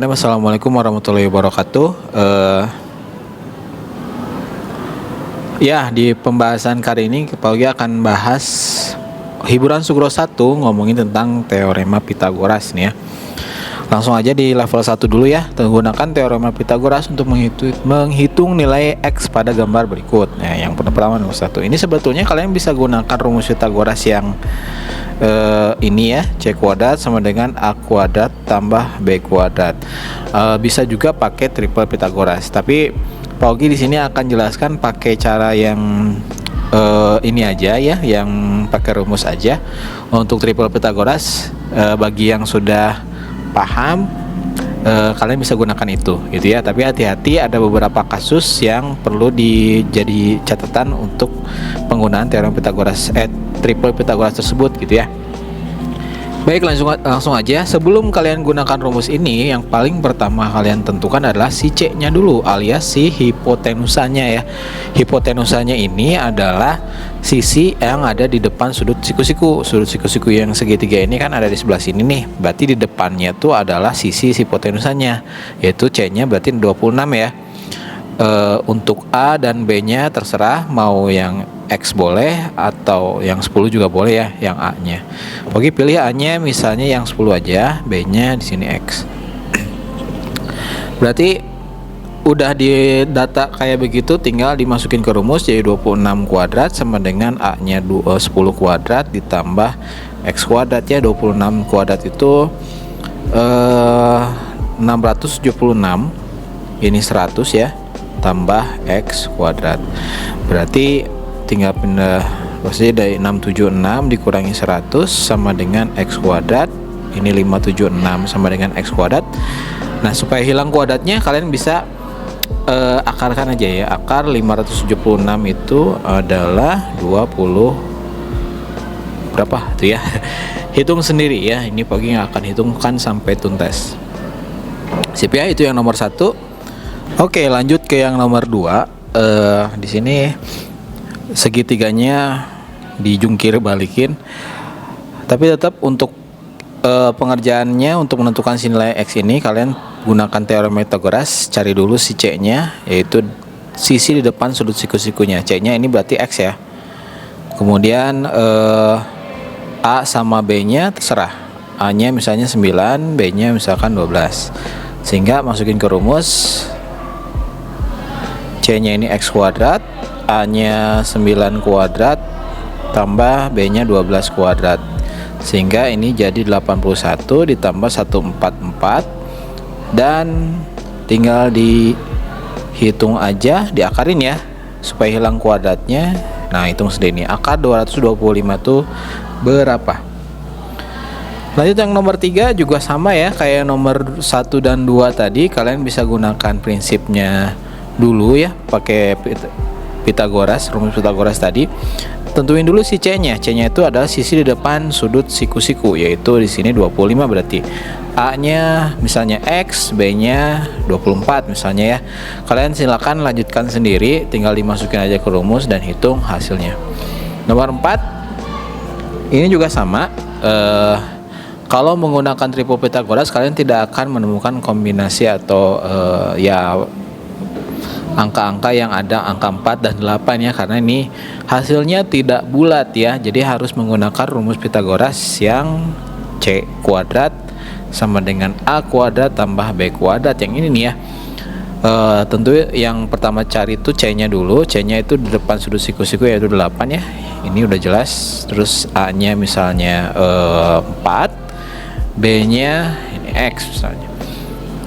Assalamualaikum warahmatullahi wabarakatuh. Ya, di pembahasan kali ini Pak Ogi akan bahas hiburan Sugro 1, ngomongin tentang teorema Pitagoras nih ya. Langsung aja di level 1 dulu ya. Menggunakan teorema Pitagoras untuk menghitung nilai X pada gambar berikut. Nah, yang pertama nomor 1. Ini sebetulnya kalian bisa gunakan rumus Pitagoras yang ini ya, C kuadrat sama dengan A kuadrat tambah B kuadrat. Bisa juga pakai triple Pitagoras. Tapi Pak Ogi di sini akan jelaskan pakai cara yang ini aja ya, yang pakai rumus aja. Untuk triple Pitagoras, bagi yang sudah paham, kalian bisa gunakan itu gitu ya. Tapi hati-hati, ada beberapa kasus yang perlu dijadi catatan untuk penggunaan teorema Pitagoras triple Pitagoras tersebut gitu ya. Baik, langsung aja. Sebelum kalian gunakan rumus ini, yang paling pertama kalian tentukan adalah si C-nya dulu, alias si hipotenusanya ya. Hipotenusanya ini adalah sisi yang ada di depan sudut siku-siku. Sudut siku-siku yang segitiga ini kan ada di sebelah sini nih. Berarti di depannya tuh adalah sisi hipotenusanya, yaitu C-nya berarti 26 ya. Untuk A dan B-nya terserah, mau yang X boleh atau yang 10 juga boleh ya, yang A-nya. Oke, pilih A-nya misalnya yang 10 aja, B-nya di sini X. Berarti udah di data kayak begitu, tinggal dimasukin ke rumus, jadi 26 kuadrat sama dengan A-nya 10 kuadrat ditambah X kuadrat ya. 26 kuadrat itu 676, ini 100 ya, tambah X kuadrat. Berarti tinggal pindah maksudnya dari 676 dikurangi 100 sama dengan X kuadrat. Ini 576 sama dengan X kuadrat. Nah, supaya hilang kuadratnya kalian bisa akarkan aja ya. Akar 576 itu adalah 20 berapa tuh ya. Hitung sendiri ya. Ini pagi yang akan hitungkan sampai tuntas. Sip ya, itu yang nomor 1. Oke, lanjut ke yang nomor 2. Di sini segitiganya dijungkir balikin, tapi tetap untuk pengerjaannya, untuk menentukan si nilai X ini kalian gunakan teorema Pitagoras. Cari dulu si C-nya, yaitu sisi di depan sudut siku-sikunya. C-nya ini berarti X ya. Kemudian A sama B-nya terserah. A-nya misalnya 9, B-nya misalkan 12. Sehingga masukin ke rumus, C-nya ini X kuadrat, A-nya 9 kuadrat tambah B-nya 12 kuadrat, sehingga ini jadi 81 ditambah 144, dan tinggal dihitung aja, diakarin ya supaya hilang kuadratnya. Nah, hitung sendiri, akar 225 tuh berapa. Lanjut yang nomor 3 juga sama ya, kayak nomor 1 dan 2 tadi. Kalian bisa gunakan prinsipnya dulu ya, pakai Pitagoras, rumus Pitagoras tadi. Tentuin dulu si C-nya. C-nya itu adalah sisi di depan sudut siku-siku, yaitu di sini 25 berarti. A-nya misalnya X, B-nya 24 misalnya ya. Kalian silakan lanjutkan sendiri, tinggal dimasukin aja ke rumus dan hitung hasilnya. Nomor 4 ini juga sama. Kalau menggunakan triple Pitagoras, kalian tidak akan menemukan kombinasi atau ya angka-angka yang ada angka 4 dan 8 ya, karena ini hasilnya tidak bulat ya. Jadi harus menggunakan rumus Pitagoras yang C kuadrat sama dengan A kuadrat tambah B kuadrat. Yang ini nih ya. Tentu yang pertama cari itu C-nya dulu. C-nya itu di depan sudut siku-siku, yaitu 8 ya. Ini udah jelas. Terus A-nya misalnya 4, B-nya ini X misalnya.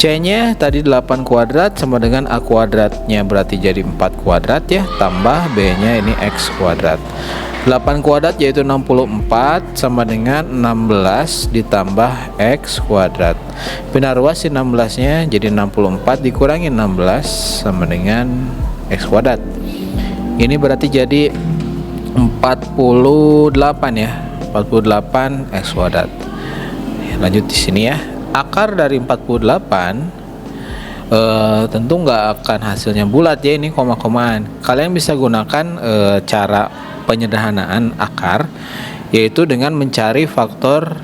C-nya tadi 8 kuadrat sama dengan A kuadratnya, berarti jadi 4 kuadrat ya, tambah B-nya ini X kuadrat. 8 kuadrat yaitu 64 sama dengan 16 ditambah X kuadrat. Pindah ruas si 16-nya jadi 64 dikurangi 16 sama dengan X kuadrat. Ini berarti jadi 48 ya, 48 X kuadrat. Lanjut di sini ya. Akar dari 48 tentu nggak akan hasilnya bulat ya, ini koma-komaan. Kalian bisa gunakan cara penyederhanaan akar, yaitu dengan mencari faktor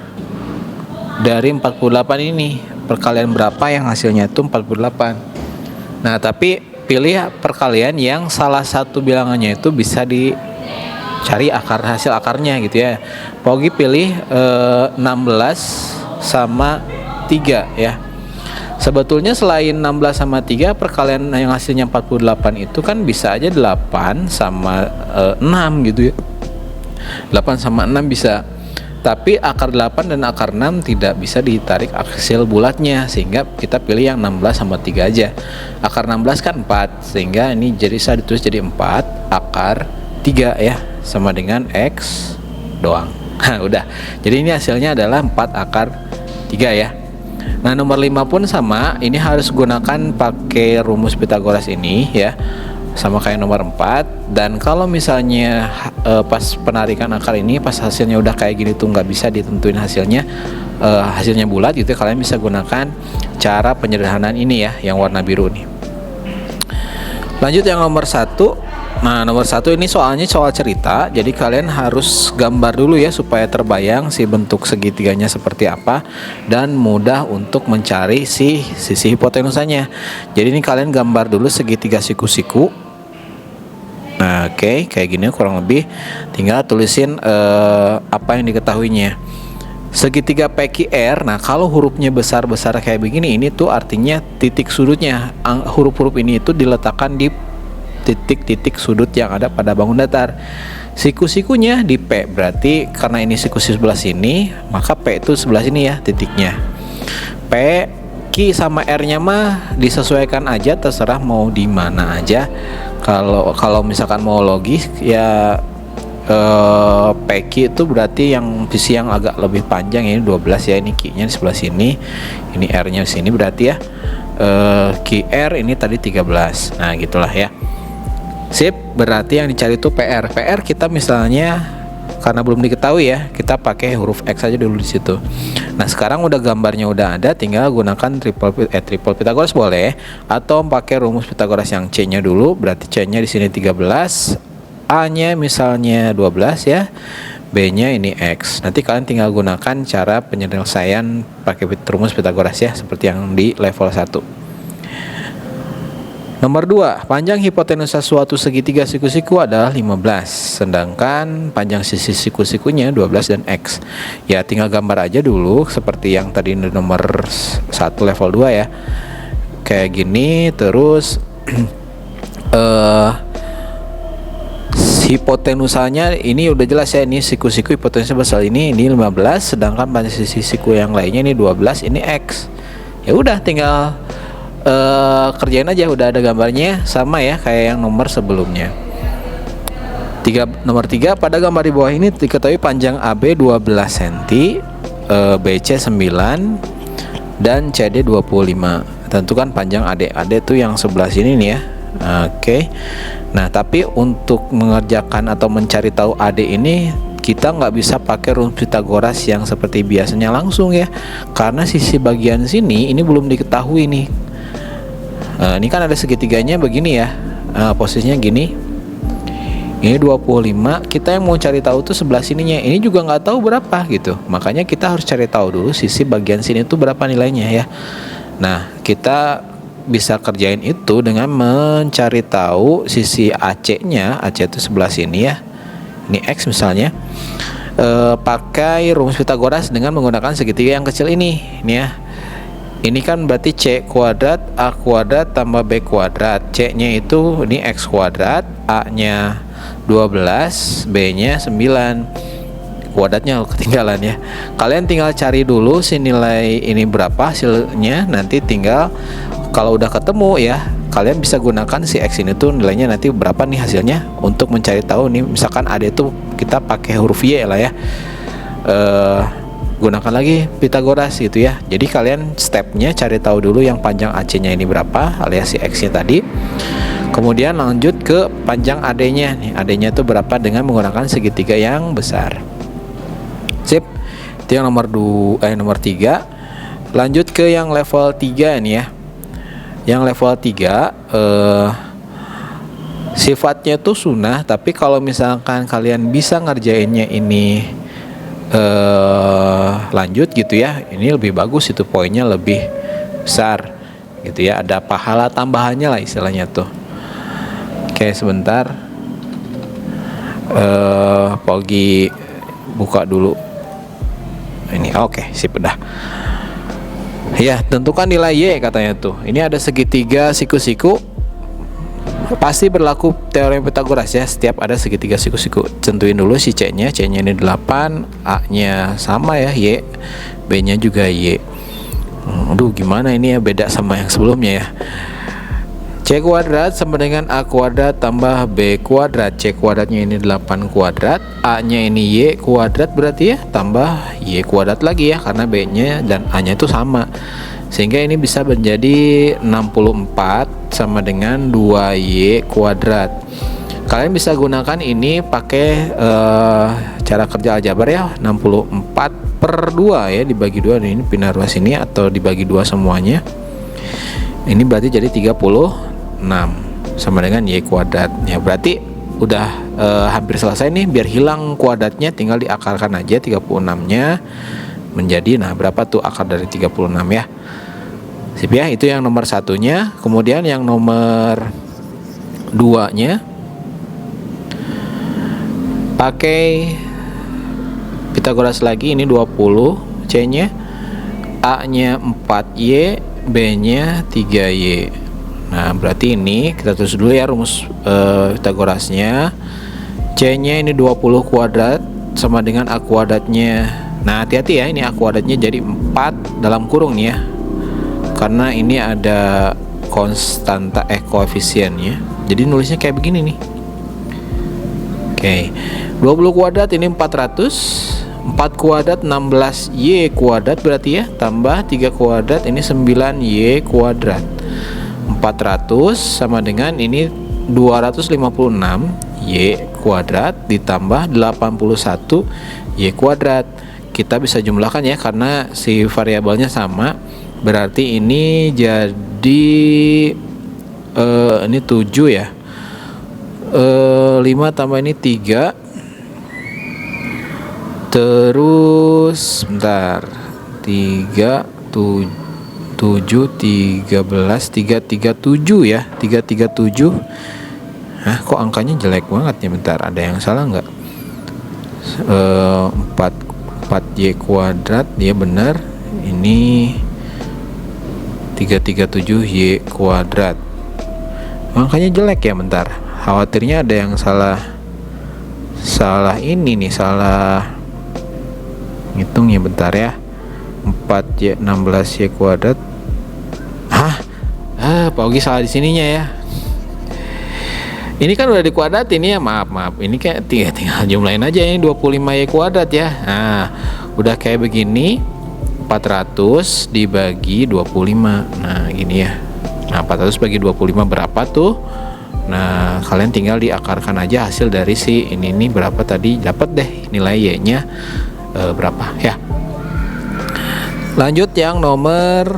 dari 48 ini. perkalian berapa yang hasilnya itu 48. Nah, tapi pilih perkalian yang salah satu bilangannya itu bisa dicari hasil akarnya gitu ya. Pogi pilih 16 sama 3 ya. Sebetulnya selain 16 sama 3, perkalian yang hasilnya 48 itu kan bisa aja 8 sama 6 gitu ya. 8 sama 6 bisa. Tapi akar 8 dan akar 6 tidak bisa ditarik hasil bulatnya, sehingga kita pilih yang 16 sama 3 aja. Akar 16 kan 4, sehingga ini jadi bisa ditulis jadi 4 akar 3 ya, sama dengan X doang. Nah, udah. Jadi ini hasilnya adalah 4 akar 3 ya. Nah, nomor 5 pun sama, ini harus gunakan pakai rumus Pitagoras ini ya. Sama kayak nomor 4. Dan kalau misalnya pas penarikan akar ini pas hasilnya udah kayak gini tuh nggak bisa ditentuin hasilnya bulat gitu, kalian bisa gunakan cara penyederhanaan ini ya, yang warna biru nih. Lanjut yang nomor 1. Nah, nomor 1 ini soalnya soal cerita, jadi kalian harus gambar dulu ya supaya terbayang si bentuk segitiganya seperti apa dan mudah untuk mencari si sisi hipotenusanya. Jadi ini kalian gambar dulu segitiga siku-siku. Nah, oke, kayak gini kurang lebih. Tinggal tulisin apa yang diketahuinya. Segitiga PQR. Nah, kalau hurufnya besar-besar kayak begini, ini tuh artinya titik sudutnya. Huruf-huruf ini itu diletakkan di titik-titik sudut yang ada pada bangun datar. Siku-sikunya di P, berarti karena ini siku-siku sebelah sini, maka P itu sebelah sini ya titiknya. P, Q sama R-nya mah disesuaikan aja, terserah mau di mana aja. Kalau misalkan mau logis ya, PQ itu berarti yang sisi yang agak lebih panjang, ini 12 ya, ini Q-nya di sebelah sini, ini R-nya di sini berarti ya. QR ini tadi 13. Nah, gitulah ya. Sip, berarti yang dicari itu PR. PR kita misalnya karena belum diketahui ya, kita pakai huruf X aja dulu di situ. Nah, sekarang udah gambarnya udah ada, tinggal gunakan triple Pitagoras boleh, atau pakai rumus Pitagoras yang C-nya dulu, berarti C-nya di sini 13, A-nya misalnya 12 ya, B-nya ini X. Nanti kalian tinggal gunakan cara penyelesaian pakai rumus Pitagoras ya, seperti yang di level 1. Nomor 2, panjang hipotenusa suatu segitiga siku-siku adalah 15, sedangkan panjang sisi siku-sikunya 12 dan X. Ya, tinggal gambar aja dulu seperti yang tadi di nomor 1 level 2 ya. Kayak gini, terus hipotenusanya ini udah jelas ya, ini siku-siku hipotenusa besar ini 15, sedangkan panjang sisi siku yang lainnya ini 12, ini X. Ya udah, tinggal kerjain aja, udah ada gambarnya, sama ya kayak yang nomor sebelumnya. Nomor 3, pada gambar di bawah ini diketahui panjang AB 12 cm, BC 9 dan CD 25. Tentukan panjang AD. AD itu yang sebelah sini nih ya. Oke. Nah, tapi untuk mengerjakan atau mencari tahu AD ini kita nggak bisa pakai rumus Pitagoras yang seperti biasanya langsung ya, karena sisi bagian sini ini belum diketahui nih. Ini kan ada segitiganya begini ya, posisinya gini, ini 25, kita yang mau cari tahu tuh sebelah sininya, ini juga nggak tahu berapa gitu, makanya kita harus cari tahu dulu sisi bagian sini tuh berapa nilainya ya. Nah, kita bisa kerjain itu dengan mencari tahu sisi AC-nya, AC itu sebelah sini ya, ini X misalnya, pakai rumus Pitagoras dengan menggunakan segitiga yang kecil ini ya. Ini kan berarti C kuadrat A kuadrat tambah B kuadrat. C-nya itu ini X kuadrat, A-nya 12, B-nya 9. Kuadratnya ketinggalan ya. Kalian tinggal cari dulu si nilai ini berapa hasilnya, nanti tinggal kalau udah ketemu ya, kalian bisa gunakan si X ini tuh nilainya nanti berapa nih hasilnya untuk mencari tahu nih, misalkan AD itu kita pakai huruf Y lah ya. Gunakan lagi Pitagoras gitu ya. Jadi kalian stepnya cari tahu dulu yang panjang AC-nya ini berapa alias si X-nya tadi. Kemudian lanjut ke panjang AD-nya nih. AD-nya itu berapa dengan menggunakan segitiga yang besar. Sip. Itu yang nomor 3. Lanjut ke yang level 3 nih ya. Yang level 3 sifatnya tuh sunnah, tapi kalau misalkan kalian bisa ngerjainnya ini lanjut gitu ya, ini lebih bagus, itu poinnya lebih besar gitu ya, ada pahala tambahannya lah istilahnya tuh. Oke, sebentar, Pogi buka dulu ini. Oke, sip, udah ya. Tentukan nilai Y katanya tuh. Ini ada segitiga siku-siku, pasti berlaku teorem Pythagoras ya, setiap ada segitiga siku-siku. Tentuin dulu si C nya ini 8, A nya sama ya Y, B nya juga Y. Aduh, gimana ini ya, beda sama yang sebelumnya ya. C kuadrat sama dengan A kuadrat tambah B kuadrat. C kuadratnya ini 8 kuadrat, A nya ini Y kuadrat, berarti ya tambah Y kuadrat lagi ya, karena B nya dan A nya itu sama, sehingga ini bisa menjadi 64 sama dengan 2Y kuadrat. Kalian bisa gunakan ini pakai cara kerja aljabar ya, 64/2 ya, dibagi 2, ini pindah ruas ini atau dibagi 2 semuanya. Ini berarti jadi 36 sama dengan Y kuadrat. Ya berarti udah hampir selesai nih. Biar hilang kuadratnya tinggal diakarkan aja 36-nya menjadi, nah berapa tuh akar dari 36 ya. Sip ya, itu yang nomor satunya. Kemudian yang nomor 2-nya pakai Pythagoras lagi, ini 20, C nya, A nya 4Y, B nya 3Y. Nah berarti ini kita tulis dulu ya rumus Pythagorasnya. C nya ini 20 kuadrat sama dengan A kuadratnya. Nah hati-hati ya, ini A kuadratnya jadi 4 dalam kurung nih ya, karena ini ada konstanta koefisiennya. Jadi nulisnya kayak begini nih. Oke, 20 kuadrat ini 400, 4 kuadrat 16Y kuadrat berarti ya, tambah 3 kuadrat ini 9Y kuadrat. 400 sama dengan ini 256Y kuadrat ditambah 81Y kuadrat. Kita bisa jumlahkan ya, karena si variabelnya sama. Berarti ini jadi ini 7 ya, 5 tambah ini 3, terus bentar, 3 7 13 337 ya, 337. Hah, kok angkanya jelek banget ya, bentar, ada yang salah nggak? 4Y kuadrat ya benar, ini 337Y kuadrat. Angkanya jelek ya, bentar, khawatirnya ada yang salah ini nih, salah ngitung ya, bentar ya. 4Y 16Y kuadrat. Pak Ogi salah di sininya ya. Ini kan udah dikuadratin ya, maaf. Ini kayak tinggal jumlahin aja, ini 25Y kuadrat ya. Nah, udah kayak begini, 400 dibagi 25. Nah, gini ya. Nah, 400 bagi 25 berapa tuh? Nah, kalian tinggal diakarkan aja hasil dari si ini berapa tadi, dapat deh nilai Y-nya berapa ya. Lanjut yang nomor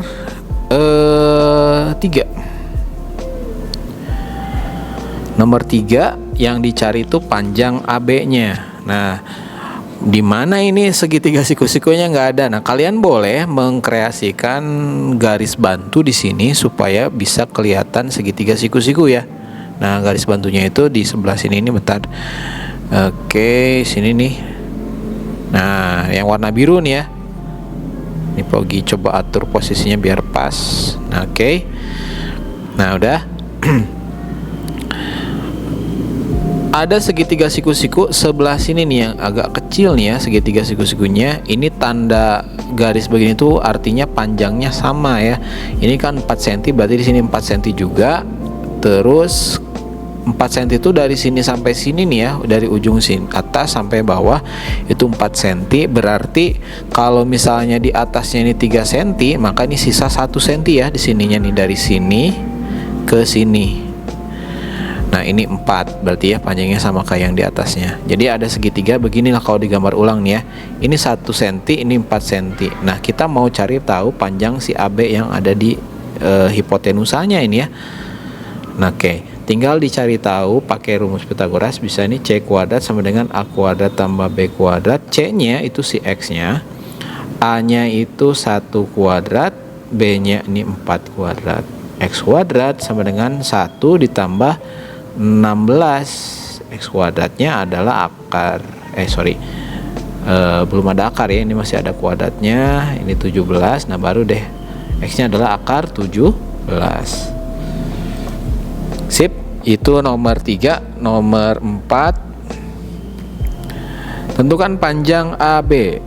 3. Nomor 3 yang dicari itu panjang AB-nya. Nah, di mana ini segitiga siku-sikunya nggak ada. Nah, kalian boleh mengkreasikan garis bantu di sini supaya bisa kelihatan segitiga siku-siku ya. Nah, garis bantunya itu di sebelah sini ini, bentar. Oke, sini nih. Nah, yang warna biru nih ya. Ini Pogi coba atur posisinya biar pas. Nah, oke. Nah, udah. Ada segitiga siku-siku sebelah sini nih yang agak kecil nih ya, segitiga siku-sikunya. Ini tanda garis begini tuh artinya panjangnya sama ya. Ini kan 4 cm, berarti di sini 4 cm juga. Terus 4 cm itu dari sini sampai sini nih ya, dari ujung sini atas sampai bawah itu 4 cm. Berarti kalau misalnya di atasnya ini 3 cm, maka ini sisa 1 cm ya di sininya nih, dari sini ke sini. Nah, ini 4, berarti ya panjangnya sama kayak yang di atasnya. Jadi ada segitiga beginilah kalau digambar ulang nih ya. Ini 1 cm, ini 4 cm. Nah, kita mau cari tahu panjang si AB yang ada di hipotenusanya ini ya. Nah, oke. Tinggal dicari tahu pakai rumus Pythagoras. Bisa nih, C kuadrat sama dengan A kuadrat tambah B kuadrat. C nya itu si X nya, A nya itu 1 kuadrat, B-nya ini 4 kuadrat. X kuadrat sama dengan 1 ditambah 16. X kuadratnya adalah akar belum ada akar ya, ini masih ada kuadratnya. Ini 17. Nah baru deh X nya adalah akar 17. Sip, itu nomor 3. Nomor 4, tentukan panjang AB.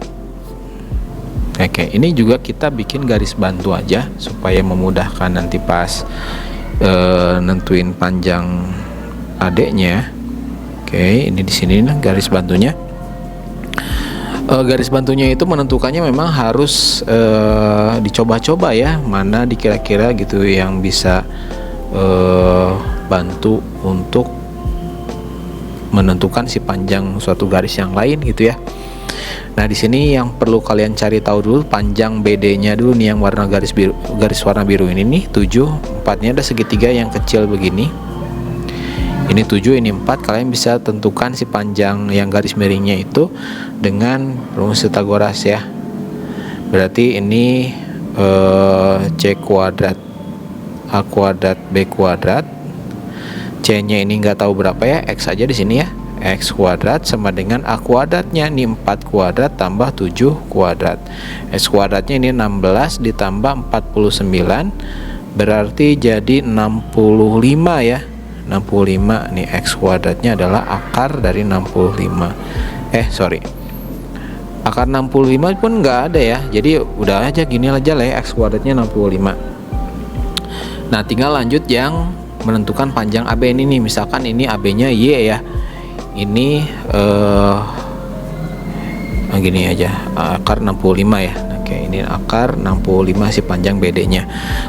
Oke, ini juga kita bikin garis bantu aja supaya memudahkan nanti pas nentuin panjang AD-nya. Oke, ini di sini nih garis bantunya. Garis bantunya itu menentukannya memang harus dicoba-coba ya, mana dikira-kira gitu yang bisa bantu untuk menentukan si panjang suatu garis yang lain gitu ya. Nah, di sini yang perlu kalian cari tahu dulu panjang BD-nya dulu nih, yang warna garis biru, garis warna biru ini nih 7, 4-nya ada segitiga yang kecil begini. Ini 7, ini 4. Kalian bisa tentukan si panjang yang garis miringnya itu dengan rumus Pythagoras ya. Berarti ini C kuadrat A kuadrat B kuadrat. C-nya ini nggak tahu berapa ya, X aja di sini ya. X kuadrat sama dengan A kuadratnya ini 4 kuadrat tambah 7 kuadrat. X kuadratnya ini 16 ditambah 49 berarti jadi 65 ya. 65 nih, X kuadratnya adalah akar dari 65. Akar 65 pun nggak ada ya. Jadi udah aja gini aja lah ya, X kuadratnya 65. Nah, tinggal lanjut yang menentukan panjang AB ini nih. Misalkan ini AB-nya Y ya. Ini gini aja, akar 65 ya. Oke, ini akar 65 si panjang BD-nya.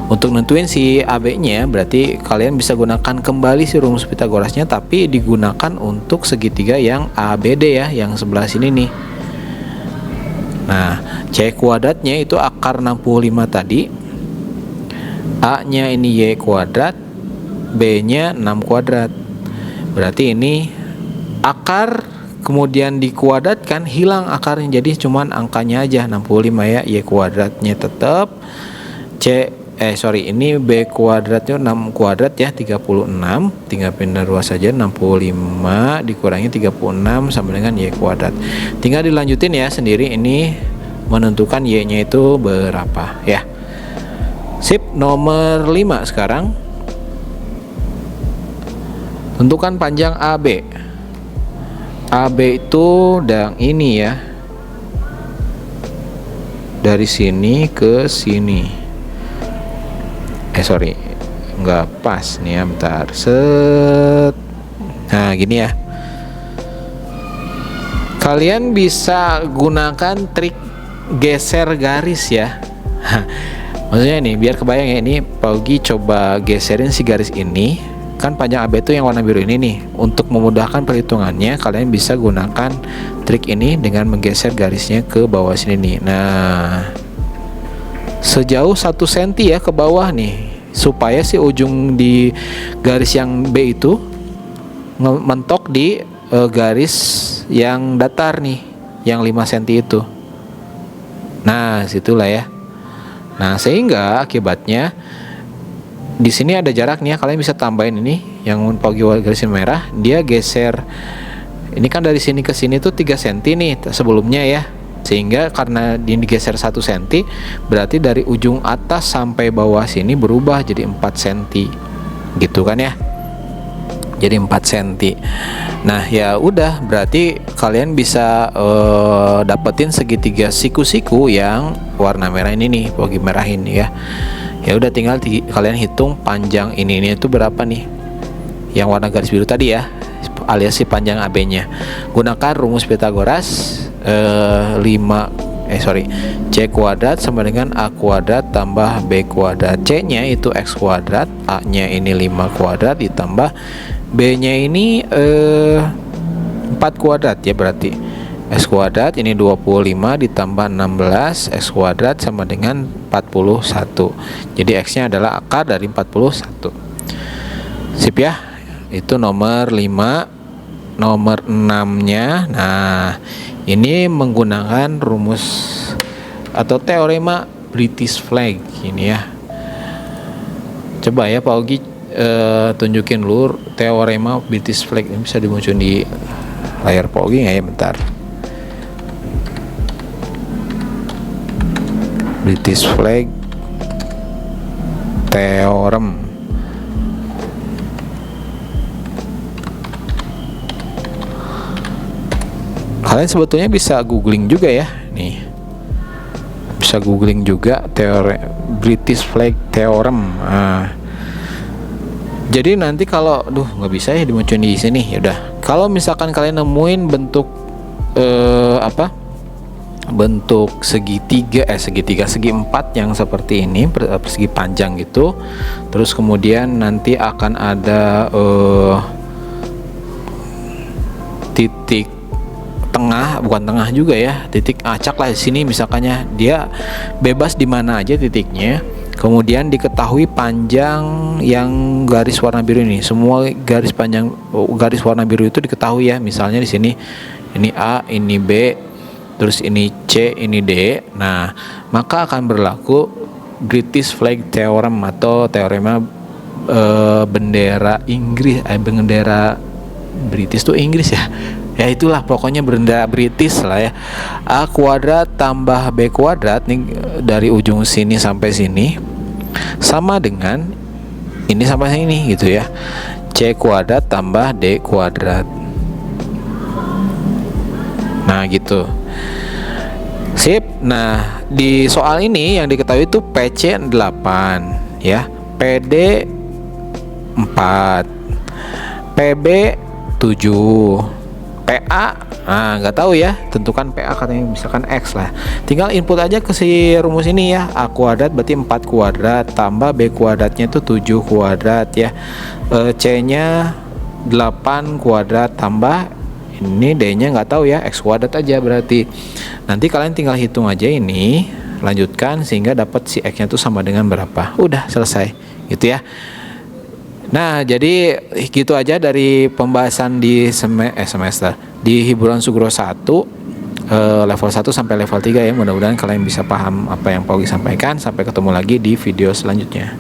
Untuk nentuin si AB-nya berarti kalian bisa gunakan kembali si rumus Pythagorasnya, tapi digunakan untuk segitiga yang ABD ya, yang sebelah sini nih. Nah, C kuadratnya itu akar 65 tadi. A-nya ini Y kuadrat, B-nya 6 kuadrat. Berarti ini akar kemudian dikuadratkan, hilang akarnya, jadi cuman angkanya aja 65 ya. Y kuadratnya tetap ini B kuadratnya 6 kuadrat ya, 36. Tinggal pindah ruas saja, 65 dikurangi 36 sama dengan Y kuadrat. Tinggal dilanjutin ya sendiri ini menentukan Y-nya itu berapa ya. Sip, nomor 5 sekarang. Tentukan panjang AB. AB itu yang ini ya, dari sini ke sini. Nggak pas nih ya, bentar. Set. Nah, gini ya. Kalian bisa gunakan trik geser garis ya. Maksudnya nih, biar kebayang ya, ini Paugi coba geserin si garis ini. Kan panjang AB itu yang warna biru ini nih. Untuk memudahkan perhitungannya, kalian bisa gunakan trik ini dengan menggeser garisnya ke bawah sini nih. Nah, sejauh 1 cm ya ke bawah nih, supaya si ujung di garis yang B itu mentok di garis yang datar nih, yang 5 cm itu. Nah, situlah ya. Nah, sehingga akibatnya di sini ada jarak nih ya, kalian bisa tambahin ini yang Paugi garisin merah, dia geser. Ini kan dari sini ke sini tuh 3 cm nih sebelumnya ya. Sehingga karena ini digeser 1 cm, berarti dari ujung atas sampai bawah sini berubah jadi 4 cm. Gitu kan ya. Jadi 4 cm. Nah, ya udah, berarti kalian bisa dapetin segitiga siku-siku yang warna merah ini nih, Paugi merahin ya. Ya udah, tinggal kalian hitung panjang ini itu berapa nih, yang warna garis biru tadi ya, alias si panjang AB-nya. Gunakan rumus Pythagoras. C kuadrat sama dengan A kuadrat tambah B kuadrat. C-nya itu X kuadrat, A-nya ini 5 kuadrat ditambah B-nya ini 4 kuadrat ya, berarti X kuadrat ini 25 ditambah 16, X kuadrat sama dengan 41. Jadi X-nya adalah akar dari 41. Sip ya. Itu nomor 5. Nomor 6-nya, nah ini menggunakan rumus atau teorema British flag ini ya. Coba ya Pak Ogi tunjukin dulu teorema British flag ini, bisa dimunculin di layar Pak Ogi nggak ya, bentar. British flag theorem. Kalian sebetulnya bisa googling juga ya, nih bisa googling juga teori British flag theorem. Nah, jadi nanti kalau nggak bisa ya dimunculin di sini, ya udah. Kalau misalkan kalian nemuin bentuk bentuk segi empat yang seperti ini, persegi panjang gitu, terus kemudian nanti akan ada titik tengah, bukan tengah juga ya, titik acak lah di sini misalkannya, dia bebas di mana aja titiknya. Kemudian diketahui panjang yang garis warna biru ini, semua garis panjang garis warna biru itu diketahui ya. Misalnya di sini ini A, ini B, terus ini C, ini D. Nah, maka akan berlaku British flag theorem atau teorema bendera Inggris, bendera British tuh Inggris ya. Ya itulah pokoknya bendera British lah ya. A kuadrat tambah B kuadrat nih dari ujung sini sampai sini sama dengan ini sampai sini gitu ya. C kuadrat tambah D kuadrat. Nah gitu. Sip. Nah, di soal ini yang diketahui itu PC 8 ya, PD 4, PB 7, PA nggak tahu ya, tentukan PA katanya misalkan X lah. Tinggal input aja ke si rumus ini ya. A kuadrat berarti 4 kuadrat tambah B kuadratnya itu 7 kuadrat ya. C nya 8 kuadrat tambah ini D nya nggak tahu ya, X kuadrat aja berarti. Nanti kalian tinggal hitung aja ini, lanjutkan sehingga dapat si X nya itu sama dengan berapa. Udah selesai gitu ya. Nah, jadi gitu aja dari pembahasan di semester di Hiburan Sugro 1 level 1 sampai level 3 ya. Mudah-mudahan kalian bisa paham apa yang Pak Ogi sampaikan. Sampai ketemu lagi di video selanjutnya.